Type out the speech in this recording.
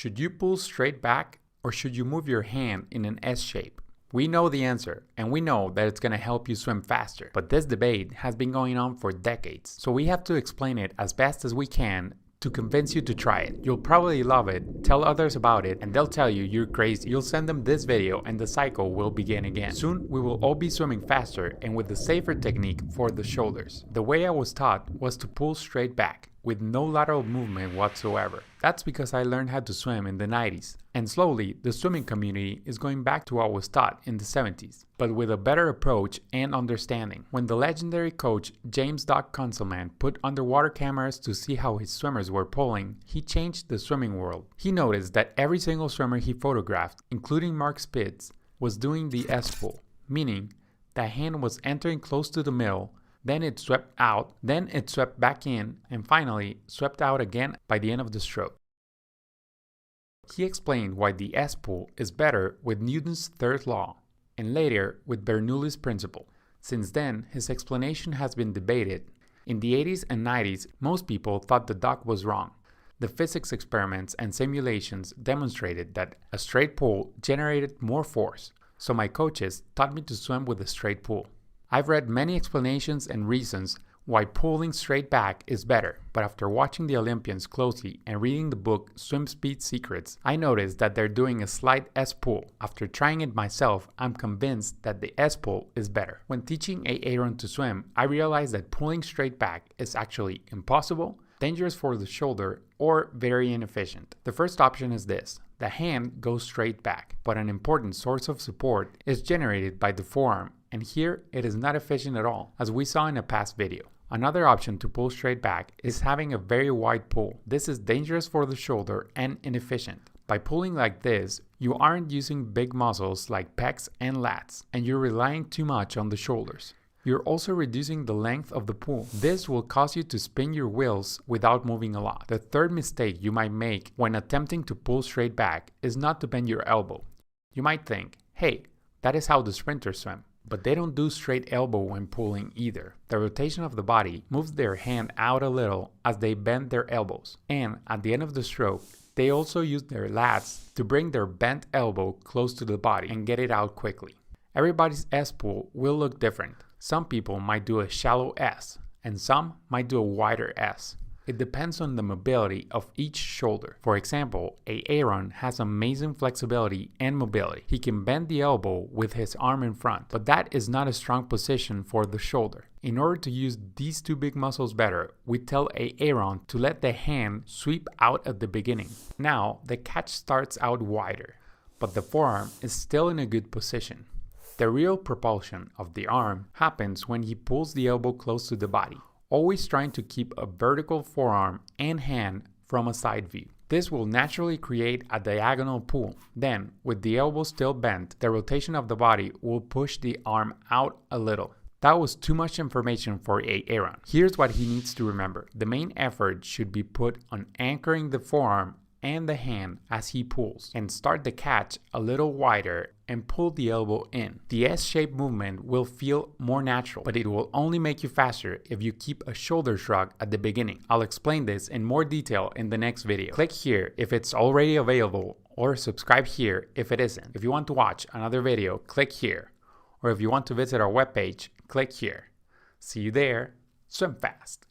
Should you pull straight back or should you move your hand in an S shape? We know the answer, and we know that it's going to help you swim faster. But this debate has been going on for decades, so we have to explain it as best as we can to convince you to try it. You'll probably love it, tell others about it, and they'll tell you you're crazy. You'll send them this video and the cycle will begin again. Soon, we will all be swimming faster and with a safer technique for the shoulders. The way I was taught was to pull straight back, with no lateral movement whatsoever. That's because I learned how to swim in the 90s, and slowly the swimming community is going back to what was taught in the 70s, but with a better approach and understanding. When the legendary coach James Doc Conselman put underwater cameras to see how his swimmers were pulling, he changed the swimming world. He noticed that every single swimmer he photographed, including Mark Spitz, was doing the S-pull, meaning the hand was entering close to the middle, then it swept out, then it swept back in, and finally swept out again by the end of the stroke. He explained why the S-pull is better with Newton's third law, and later with Bernoulli's principle. Since then, his explanation has been debated. In the 80s and 90s, most people thought the doc was wrong. The physics experiments and simulations demonstrated that a straight pull generated more force, so my coaches taught me to swim with a straight pull. I've read many explanations and reasons why pulling straight back is better, but after watching the Olympians closely and reading the book Swim Speed Secrets, I noticed that they're doing a slight S-pull. After trying it myself, I'm convinced that the S-pull is better. When teaching Aaron to swim, I realized that pulling straight back is actually impossible, dangerous for the shoulder, or very inefficient. The first option is this. The hand goes straight back, but an important source of support is generated by the forearm, and here it is not efficient at all, as we saw in a past video. Another option to pull straight back is having a very wide pull. This is dangerous for the shoulder and inefficient. By pulling like this, you aren't using big muscles like pecs and lats, and you're relying too much on the shoulders. You're also reducing the length of the pull. This will cause you to spin your wheels without moving a lot. The third mistake you might make when attempting to pull straight back is not to bend your elbow. You might think, hey, that is how the sprinters swim. But they don't do straight elbow when pulling either. The rotation of the body moves their hand out a little as they bend their elbows. And at the end of the stroke, they also use their lats to bring their bent elbow close to the body and get it out quickly. Everybody's S-pull will look different. Some people might do a shallow S, and some might do a wider S. It depends on the mobility of each shoulder. For example, Aaron has amazing flexibility and mobility. He can bend the elbow with his arm in front, but that is not a strong position for the shoulder. In order to use these two big muscles better, we tell Aaron to let the hand sweep out at the beginning. Now, the catch starts out wider, but the forearm is still in a good position. The real propulsion of the arm happens when he pulls the elbow close to the body, always trying to keep a vertical forearm and hand from a side view. This will naturally create a diagonal pull. Then, with the elbow still bent, the rotation of the body will push the arm out a little. That was too much information for Aaron. Here's what he needs to remember. The main effort should be put on anchoring the forearm and the hand as he pulls, and start the catch a little wider and pull the elbow in. The S-shaped movement will feel more natural, but it will only make you faster if you keep a shoulder shrug at the beginning. I'll explain this in more detail in the next video. Click here if it's already available, or subscribe here if it isn't. If you want to watch another video, click here, or if you want to visit our webpage, click here. See you there. Swim fast.